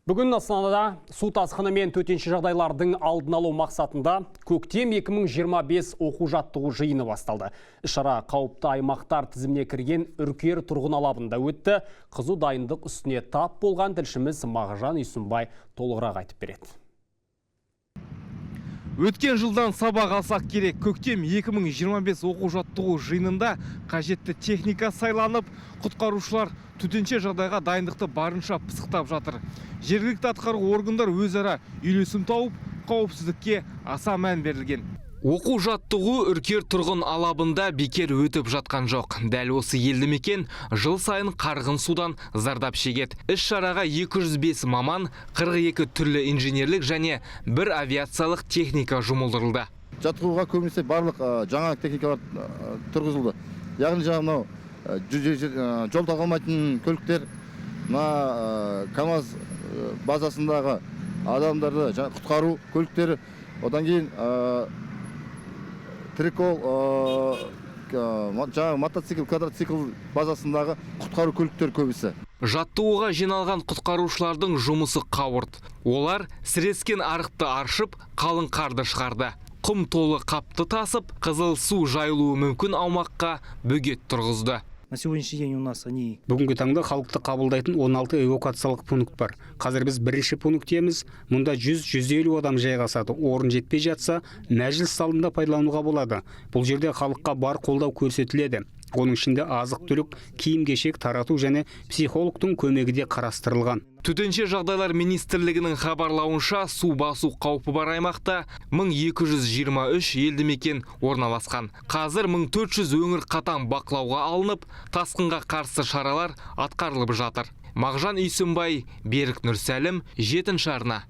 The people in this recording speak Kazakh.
Бүгін Астанада су тасқыны мен төтенше жағдайлардың алдын алу мақсатында көктем 2025 оқу жаттығу жиыны басталды. Іс-шара қауіпті аймақтар тізіміне кірген Үркер тұрғын алабында өтті. Қызу дайындық үстіне тап болған тілшіміз Мағжан Үйсінбай толығырақ айтып береді. Өткен жылдан сабақ алсақ керек. Көктем 2025 оқу жаттығу жиынында қажетті техника сайланып, құтқарушылар төтенше жағдайға дайындықты барынша пысықтап жатыр. Жергілікті атқару органдар өзара үйлесім тауып, қауіпсіздікке аса мән берілген. Оқу жаттығу Үркер тұрғын алабында бекер өтіп жатқан жоқ. Дәл осы елді мекен жыл сайын қарғын судан зардап шегеді. Іс-шараға 205 маман, 42 түрлі инженерлік және бір авиациялық техника жұмылдырылды. Жаттығуға көбінесе барлық жаңа техникалар тұрғызылды. Яғни жаңағы жол тағалмайтын көліктер, КАМАЗ базасындағы адамдарды құтқару көліктері, одан кейін трикол, мотоцикл, квадроцикл базасындағы құтқару көліктер көбісі. Жаттығуға жиналған құтқарушылардың жұмысы қауырт. Олар сірескен арықты аршып, қалың қарды шығарды. Құм толы қапты тасып, қызыл су жайылуы мүмкін аумаққа бөгет тұрғызды. На сегодняшний день у нас они... Бүгінгі таңда халықты қабылдайтын 16 эвакуациялық пункт бар. Қазір біз бірінші пункттеміз. Мұнда 100-150 адам жайғасады. Орын жетпей жатса, мәжіліс залында пайдалануға болады. Бұл жерде халыққа бар қолдау көрсетіледі. Оның ішінде азық-түлік, киім-кешек тарату және психологтың көмегі де қарастырылған. Төтенше жағдайлар министрлігінің хабарлауынша су басу қаупі бар аймақта 1223 елді мекен орналасқан. Қазір 1400 өңір қатаң бақылауға алынып, тасқынға қарсы шаралар атқарылып жатыр. Мағжан Үйсінбай, Берік Нұрсәлім, 7-ші арна.